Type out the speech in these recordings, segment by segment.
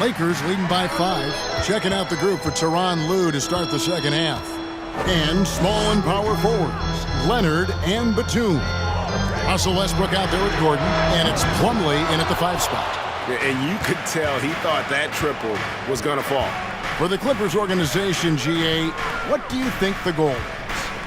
Lakers leading by 5. Checking out the group for Tyronn Lue to start the second half. And small and power forwards, Leonard and Batum. Russell Westbrook out there with Gordon, and it's Plumlee in at the 5 spot. And you could tell he thought that triple was going to fall. For the Clippers organization, GA, what do you think the goal is?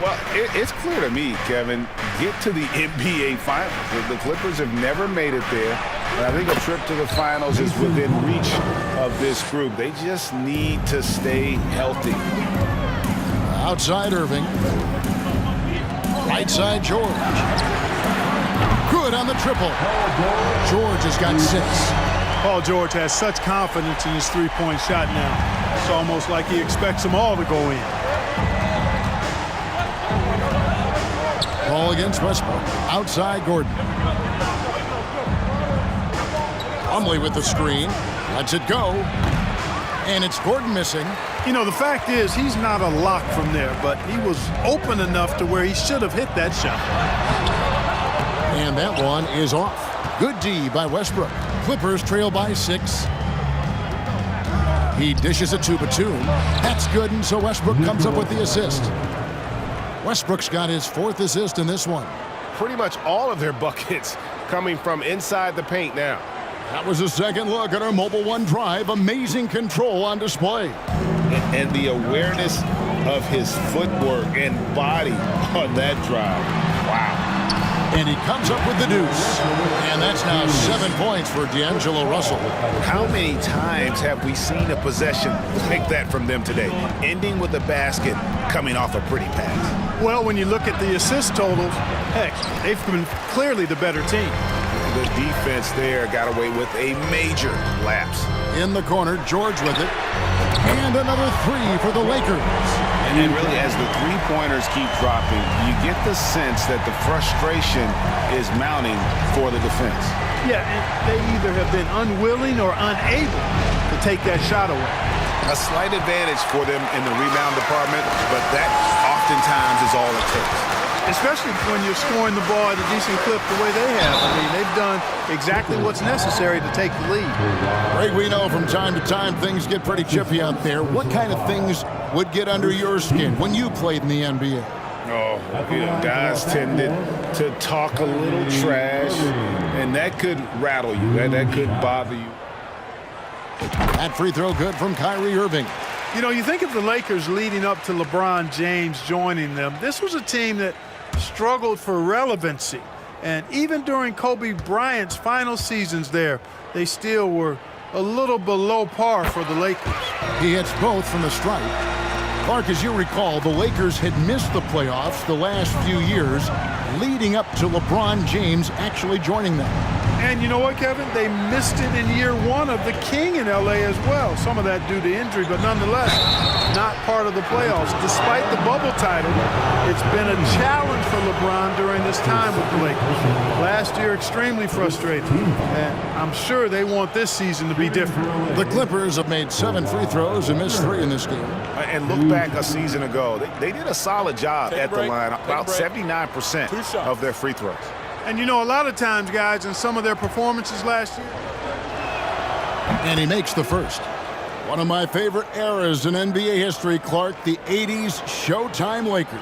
Well, it's clear to me, Kevin, get to the NBA Finals. The Clippers have never made it there. And I think a trip to the Finals is within reach of this group. They just need to stay healthy. Outside Irving. Right side George. Good on the triple. George has got 6. Paul George has such confidence in his three-point shot now. It's almost like he expects them all to go in. Ball against Westbrook. Outside Gordon. Plumlee with the screen. Lets it go. And it's Gordon missing. You know, the fact is he's not a lock from there, but he was open enough to where he should have hit that shot. And that one is off. Good D by Westbrook. Clippers trail by 6. He dishes it to Batum. That's good, and so Westbrook comes up with the assist. Westbrook's got his 4th assist in this one. Pretty much all of their buckets coming from inside the paint now. That was a second look at our Mobile One drive. Amazing control on display. And the awareness of his footwork and body on that drive. Wow. And he comes up with the deuce. And that's now 7 points for D'Angelo Russell. How many times have we seen a possession like that from them today? Ending with a basket, coming off a pretty pass. Well, when you look at the assist totals, heck, they've been clearly the better team. The defense there got away with a major lapse. In the corner, George with it. And another 3 for the Lakers. And then really, as the three-pointers keep dropping, you get the sense that the frustration is mounting for the defense. Yeah, and they either have been unwilling or unable to take that shot away. A slight advantage for them in the rebound department, but that oftentimes is all it takes. Especially when you're scoring the ball at a decent clip the way they have. I mean, they've done exactly what's necessary to take the lead. Greg, we know from time to time things get pretty chippy out there. What kind of things would get under your skin when you played in the NBA? Oh, you know, guys tended to talk a little trash, and that could rattle you. That could bother you. That free throw good from Kyrie Irving. You know, you think of the Lakers leading up to LeBron James joining them. This was a team that struggled for relevancy. And even during Kobe Bryant's final seasons there, they still were a little below par for the Lakers. He hits both from the stripe. Clark, as you recall, the Lakers had missed the playoffs the last few years, leading up to LeBron James actually joining them. And you know what, Kevin? They missed it in year 1 of the King in L.A. as well. Some of that due to injury, but nonetheless, not part of the playoffs. Despite the bubble title, it's been a challenge for LeBron during this time with the Lakers. Last year, extremely frustrating. And I'm sure they want this season to be different. The Clippers have made 7 free throws and missed 3 in this game. And look back a season ago. They did a solid job at the line. About 79% of their free throws. And you know, a lot of times, guys, in some of their performances last year. And he makes the first. One of my favorite eras in NBA history, Clark, the 80s Showtime Lakers.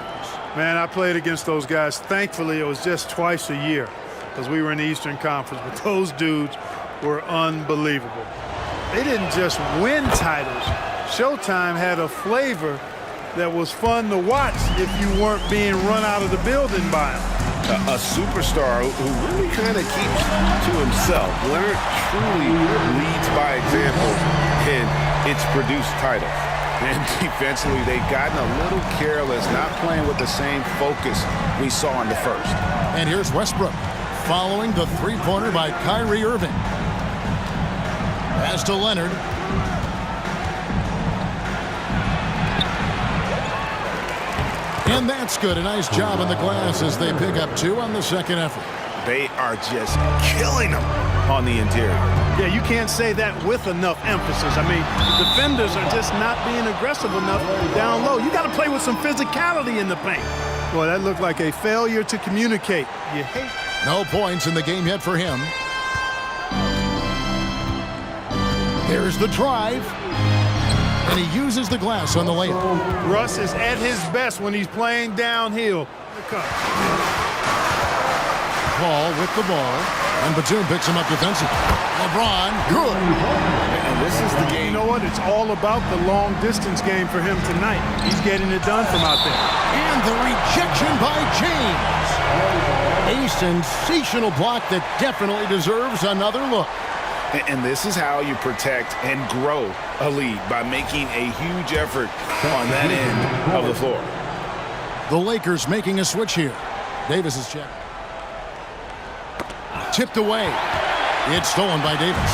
Man, I played against those guys. Thankfully, it was just twice a year because we were in the Eastern Conference, but those dudes were unbelievable. They didn't just win titles. Showtime had a flavor that was fun to watch if you weren't being run out of the building by them. A superstar who really kind of keeps to himself. Leonard truly leads by example, and it's produced titles. And defensively, they've gotten a little careless, not playing with the same focus we saw in the first. And here's Westbrook following the three-pointer by Kyrie Irving. Pass to Leonard. And that's good. A nice job on the glass as they pick up 2 on the second effort. They are just killing them on the interior. Yeah, you can't say that with enough emphasis. I mean, the defenders are just not being aggressive enough down low. You got to play with some physicality in the paint. Boy, that looked like a failure to communicate. You hate. No points in the game yet for him. There's the drive. And he uses the glass on the layup. Russ is at his best when he's playing downhill. Paul with the ball. And Batum picks him up defensively. LeBron, good. And this is the game. You know what? It's all about the long-distance game for him tonight. He's getting it done from out there. And the rejection by James. A sensational block that definitely deserves another look. And this is how you protect and grow a lead, by making a huge effort on that end of the floor. The Lakers making a switch here. Davis is checked. Tipped away. It's stolen by Davis.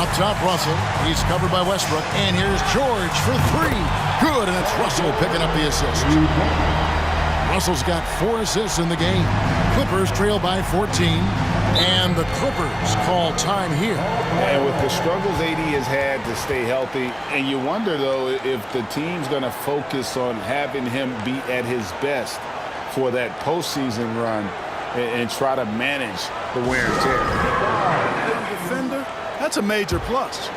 Up top, Russell. He's covered by Westbrook. And here's George for three. Good, and it's Russell picking up the assist. Russell's got 4 assists in the game. Clippers trail by 14. And the Clippers call time here. And with the struggles AD has had to stay healthy, and you wonder, though, if the team's going to focus on having him be at his best for that postseason run and try to manage the wear and tear. Defender, that's a major plus.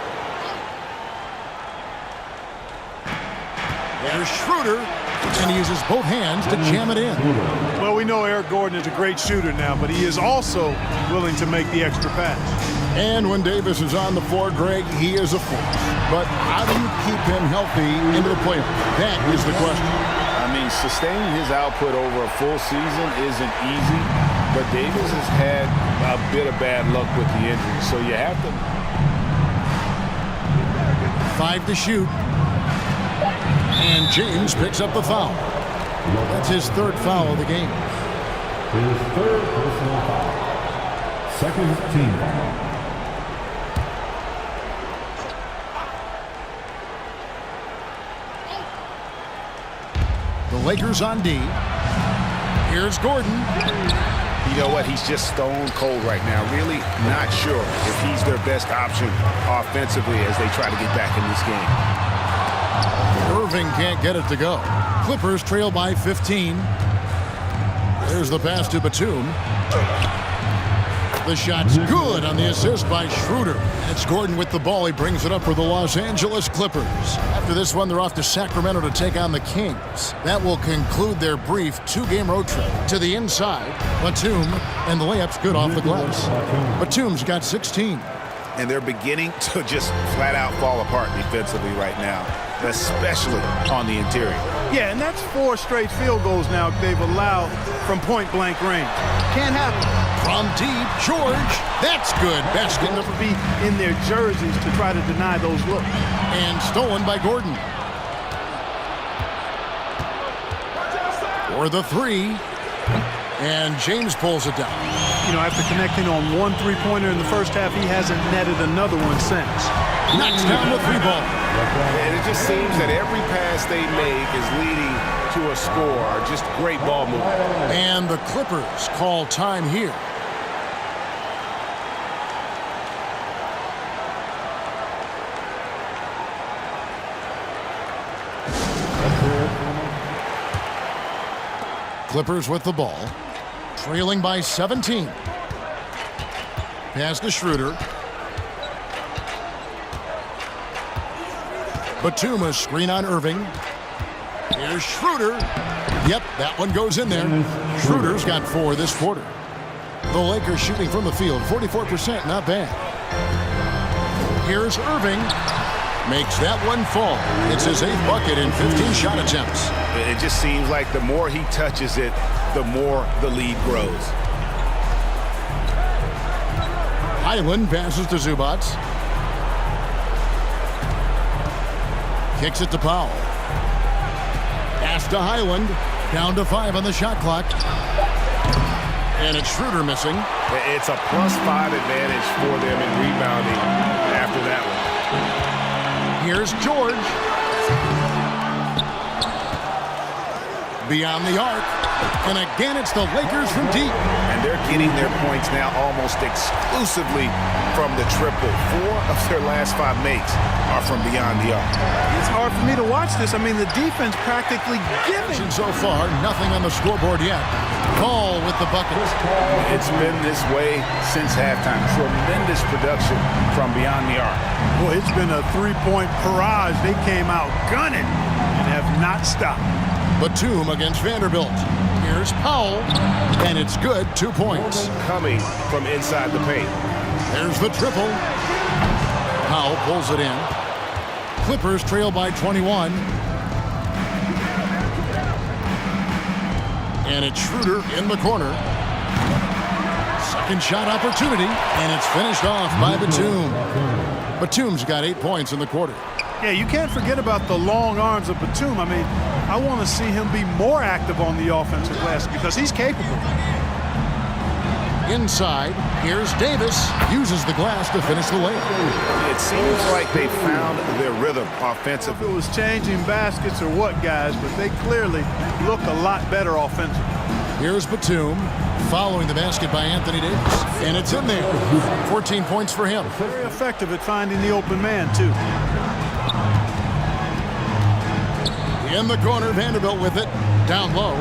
There's Schroeder, and he uses both hands to jam it in. Well, we know Eric Gordon is a great shooter now, but he is also willing to make the extra pass. And when Davis is on the floor, Greg, he is a force. But how do you keep him healthy into the playoffs? That is the question. I mean, sustaining his output over a full season isn't easy, but Davis has had a bit of bad luck with the injury, so you have to. 5 to shoot. And James picks up the foul. That's his 3rd foul of the game. His 3rd personal foul. 2nd team foul. The Lakers on D. Here's Gordon. You know what? He's just stone cold right now. Really not sure if he's their best option offensively as they try to get back in this game. Irving can't get it to go. Clippers trail by 15. There's the pass to Batum. The shot's good on the assist by Schroeder. It's Gordon with the ball. He brings it up for the Los Angeles Clippers. After this one, they're off to Sacramento to take on the Kings. That will conclude their brief 2-game road trip. To the inside, Batum, and the layup's good off the glass. Batum's got 16. And they're beginning to just flat out fall apart defensively right now, especially on the interior. Yeah, and that's 4 straight field goals now they've allowed from point-blank range. Can't happen. From deep, George. That's good. Basket They'll never be in their jerseys to try to deny those looks. and stolen by Gordon. For the 3. And James pulls it down. You know, after connecting on 1 3-pointer in the first half, he hasn't netted another one since. Knocks down the 3-ball. And it just seems that every pass they make is leading to a score. Just great ball movement. And the Clippers call time here. Clippers with the ball. Trailing by 17. Pass to Schroeder. Batum, a screen on Irving. Here's Schroeder. Yep, that one goes in there. Schroeder's got 4 this quarter. The Lakers shooting from the field, 44%, not bad. Here's Irving. Makes that one fall. It's his 8th bucket in 15 shot attempts. It just seems like the more he touches it, the more the lead grows. Highland passes to Zubac. Kicks it to Powell. Pass to Highland. Down to 5 on the shot clock. And it's Schroeder missing. It's a +5 advantage for them in rebounding after that one. Here's George. beyond the arc. And again, it's the Lakers from deep. And they're getting their points now almost exclusively from the triple. 4 of their last 5 makes are from beyond the arc. It's hard for me to watch this. I mean, the defense practically giving. So far, nothing on the scoreboard yet. Ball with the bucket. It's been this way since halftime. Tremendous production from beyond the arc. Boy, it's been a three-point barrage. They came out gunning and have not stopped. Batum against Vanderbilt. Here's Powell, and it's good. 2 points. Coming from inside the paint. There's the triple. Powell pulls it in. Clippers trail by 21. And it's Schroeder in the corner. Second shot opportunity, and it's finished off by Batum. Batum's got 8 points in the quarter. Yeah, you can't forget about the long arms of Batum. I mean, I want to see him be more active on the offensive glass because he's capable. Inside, here's Davis. Uses the glass to finish the layup. It seems like they found their rhythm offensively. If it was changing baskets or what, guys, but they clearly look a lot better offensively. Here's Batum following the basket by Anthony Davis. And it's in there. 14 points for him. Very effective at finding the open man, too. In the corner, Vanderbilt with it. Down low.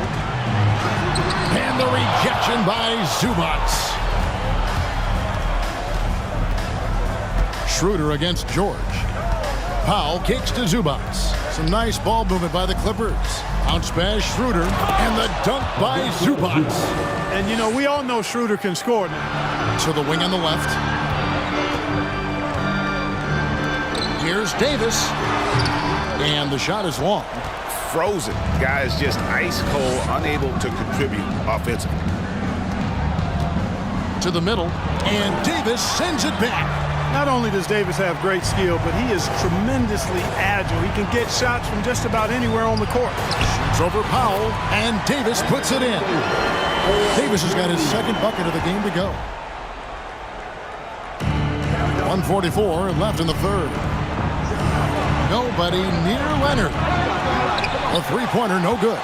And the rejection by Zubac. Schroeder against George. Powell kicks to Zubac. Some nice ball movement by the Clippers. Bounce pass Schroeder. And the dunk by Zubac. And, you know, we all know Schroeder can score now. To the wing on the left. Here's Davis. And the shot is long. Frozen. Guys just ice cold, unable to contribute offensively. To the middle, and Davis sends it back. Not only does Davis have great skill, but he is tremendously agile. He can get shots from just about anywhere on the court. Shoots over Powell, and Davis puts it in. Davis has got his second bucket of the game to go. 1:44 left in the third. Nobody near Leonard. A three-pointer, no good.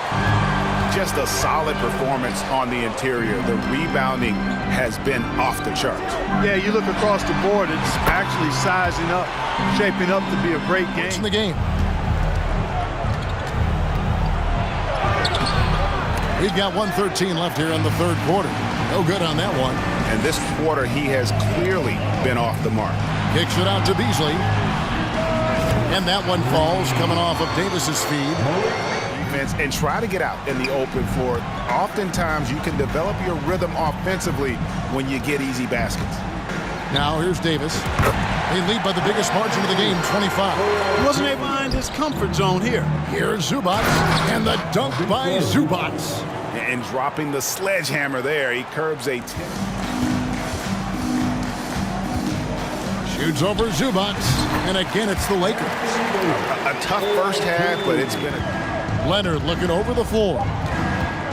Just a solid performance on the interior. The rebounding has been off the charts. Yeah, you look across the board, it's actually sizing up, shaping up to be a great game. In the game. We've got 1:13 left here in the third quarter. No good on that one. And this quarter, he has clearly been off the mark. Kicks it out to Beasley. And that one falls, coming off of Davis's feed. Defense, and try to get out in the open floor. Oftentimes, you can develop your rhythm offensively when you get easy baskets. Now, here's Davis. They lead by the biggest margin of the game, 25. He wasn't able to find his comfort zone here. Here's Zubac, and the dunk by Zubac. And dropping the sledgehammer there, he curbs a 10. Shoots over Zubac, and again it's the Lakers. A tough first half, but it's been Leonard looking over the floor.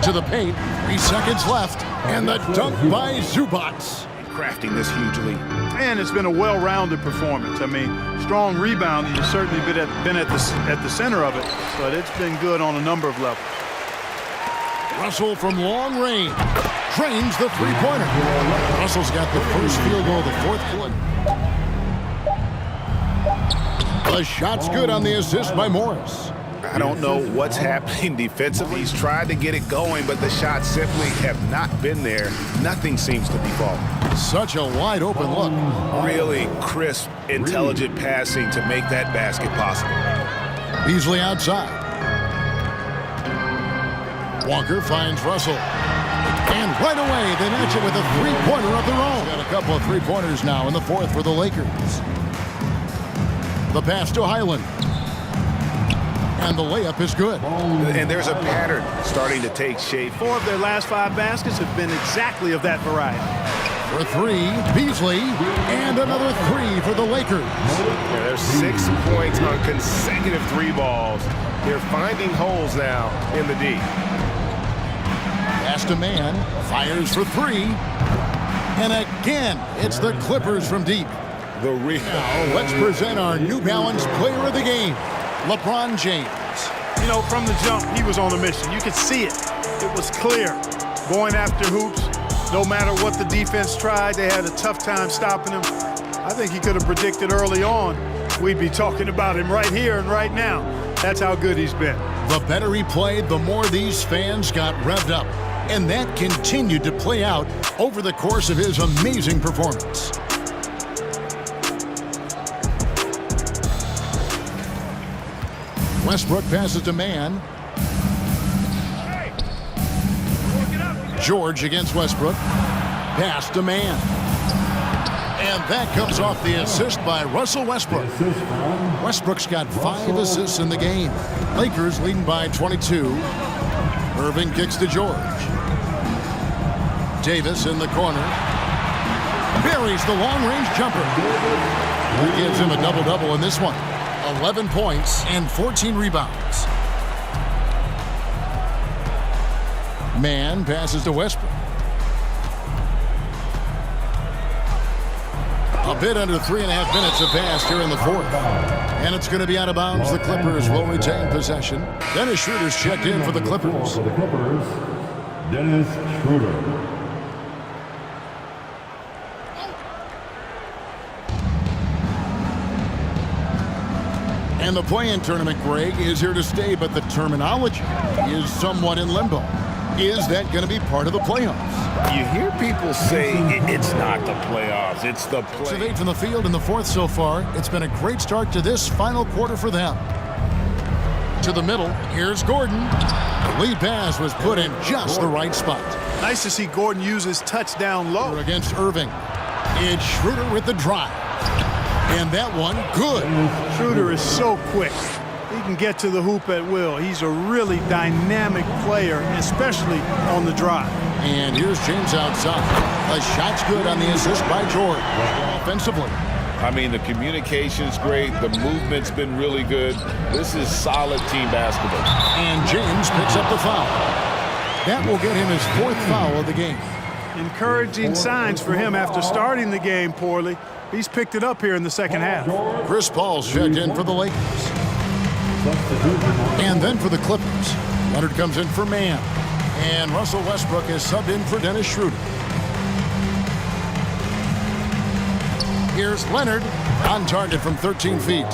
To the paint, 3 seconds left, and the dunk by Zubac. crafting this huge lead. And it's been a well-rounded performance. I mean, strong rebounding has certainly been at the center of it, but it's been good on a number of levels. Russell from long range drains the three-pointer. Russell's got the first field goal of the fourth quarter. The shot's good on the assist by Morris. I don't know what's happening defensively. He's tried to get it going, but the shots simply have not been there. Nothing seems to be falling. Such a wide open look. Really crisp, intelligent passing to make that basket possible. Beasley outside. Walker finds Russell. And right away, they match it with a three-pointer of their own. Got a couple of three-pointers now in the fourth for the Lakers. The pass to Highland. And the layup is good. And there's a pattern starting to take shape. 4 of their last 5 baskets have been exactly of that variety. For 3, Beasley. And another 3 for the Lakers. Yeah, there's 6 points on consecutive 3 balls. They're finding holes now in the D. Pass to Man. Fires for 3. And again, it's the Clippers from deep. Now, let's present our New Balance player of the game, LeBron James. You know, from the jump, he was on a mission. You could see it. It was clear. Going after hoops, no matter what the defense tried, they had a tough time stopping him. I think he could have predicted early on we'd be talking about him right here and right now. That's how good he's been. The better he played, the more these fans got revved up. And that continued to play out over the course of his amazing performance. Westbrook passes to Mann. George against Westbrook. Pass to Mann. And that comes off the assist by Russell Westbrook. Westbrook's got 5 assists in the game. Lakers leading by 22. Irving kicks to George. Davis in the corner. Buries the long-range jumper. That gives him a double-double in this one. 11 points and 14 rebounds. Mann passes to Westbrook. A bit under 3.5 minutes have passed here in the fourth. And it's going to be out of bounds. The Clippers will retain possession. Dennis Schroeder's checked in for the Clippers. For the Clippers, Dennis Schroeder. And the play-in tournament, Greg, is here to stay, but the terminology is somewhat in limbo. Is that going to be part of the playoffs? You hear people say it's not the playoffs, it's the play. 6 of 8 from the field in the fourth so far. It's been a great start to this final quarter for them. To the middle, here's Gordon. The lead pass was put in just the right spot. Nice to see Gordon use his touchdown low. Against Irving. It's Schroeder with the drive. And that one, good. Schroeder is so quick. He can get to the hoop at will. He's a really dynamic player, especially on the drive. And here's James outside. The shot's good on the assist by George. Offensively. I mean, the communication's great. The movement's been really good. This is solid team basketball. And James picks up the foul. That will get him his 4th foul of the game. Encouraging signs for him after starting the game poorly. He's picked it up here in the second half. Chris Paul's checked in for the Lakers. And then for the Clippers, Leonard comes in for Mann. And Russell Westbrook is subbed in for Dennis Schroeder. Here's Leonard on target from 13 feet.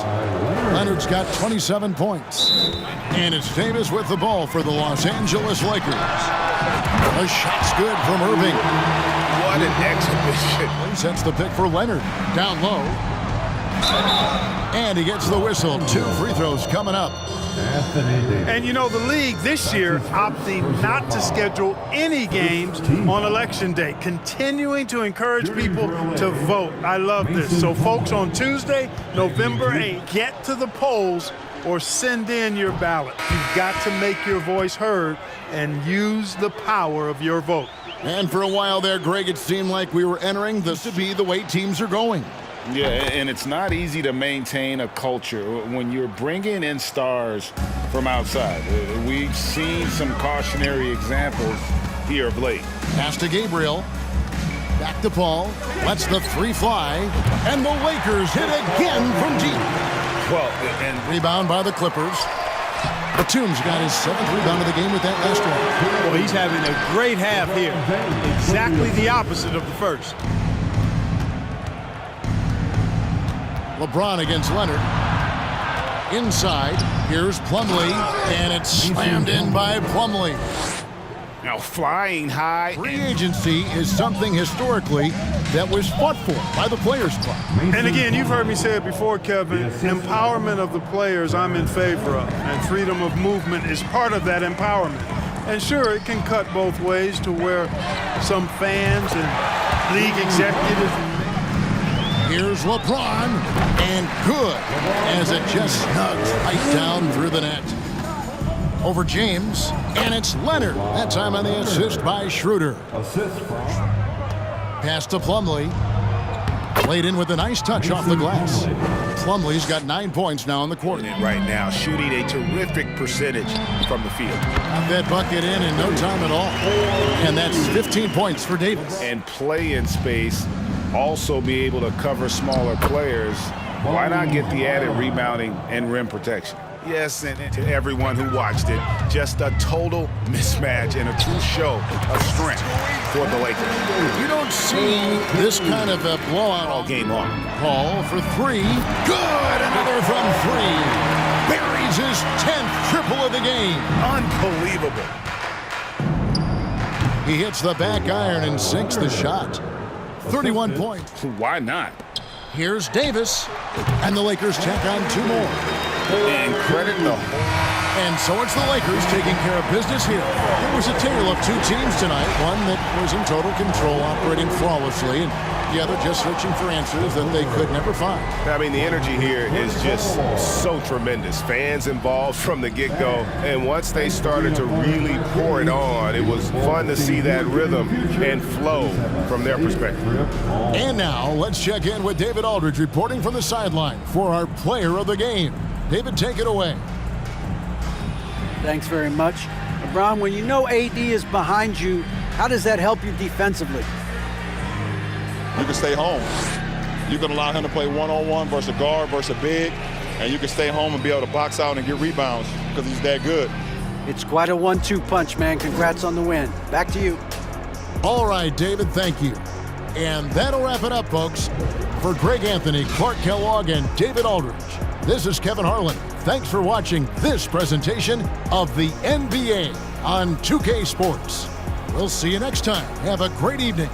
Leonard's got 27 points. And it's Davis with the ball for the Los Angeles Lakers. The shot's good from Irving. What an exhibition. He sets the pick for Leonard. Down low. And he gets the whistle. 2 free throws coming up. And you know, the league this year opting not to schedule any games on Election Day, continuing to encourage people to vote. I love this. So folks, on Tuesday, November 8th, get to the polls or send in your ballot. You've got to make your voice heard and use the power of your vote. And for a while there, Greg, it seemed like we were entering this to be the way teams are going. Yeah, and it's not easy to maintain a culture when you're bringing in stars from outside. We've seen some cautionary examples here of late. Pass to Gabriel. Back to Paul. Lets the 3 fly. And the Lakers hit again from deep. Well, and rebound by the Clippers. Batum's got his 7th rebound of the game with that last one. Well, he's having a great half here. Exactly the opposite of the first. LeBron against Leonard. Inside, here's Plumlee, and it's slammed in by Plumlee. Now flying high. Free agency is something historically that was fought for by the Players Club. And again, you've heard me say it before, Kevin, empowerment of the players I'm in favor of, and freedom of movement is part of that empowerment. And sure, it can cut both ways to where some fans and league executives. Here's LeBron, and good, as it just snugs right down through the net. Over James, and it's Leonard. That time on the assist by Schroeder. Assist from Pass to Plumlee. Played in with a nice touch off the glass. Plumlee's got 9 points now in the quarter. Right now, shooting a terrific percentage from the field. Got that bucket in no time at all. And that's 15 points for Davis. And play in space, also be able to cover smaller players. Why not get the added rebounding and rim protection? Yes, and to everyone who watched it, just a total mismatch and a true show of strength for the Lakers. You don't see this kind of a blowout All game long. Paul for three. Good! Another from three. Buries his 10th triple of the game. Unbelievable. He hits the back iron and sinks the shot. 31 points. Why not? Here's Davis. And the Lakers tack on 2 more. And credit the And so it's the Lakers taking care of business here. It was a tale of 2 teams tonight. One that was in total control, operating flawlessly, and the other just searching for answers that they could never find. I mean, the energy here is just so tremendous. Fans involved from the get-go, and once they started to really pour it on, it was fun to see that rhythm and flow from their perspective. And now, let's check in with David Aldridge reporting from the sideline for our player of the game. David, take it away. Thanks very much. LeBron, when you know AD is behind you, how does that help you defensively? You can stay home. You can allow him to play one-on-one versus a guard versus a big, and you can stay home and be able to box out and get rebounds because he's that good. It's quite a 1-2 punch, man. Congrats on the win. Back to you. All right, David, thank you. And that'll wrap it up, folks. For Greg Anthony, Clark Kellogg, and David Aldridge, this is Kevin Harlan. Thanks for watching this presentation of the NBA on 2K Sports. We'll see you next time. Have a great evening.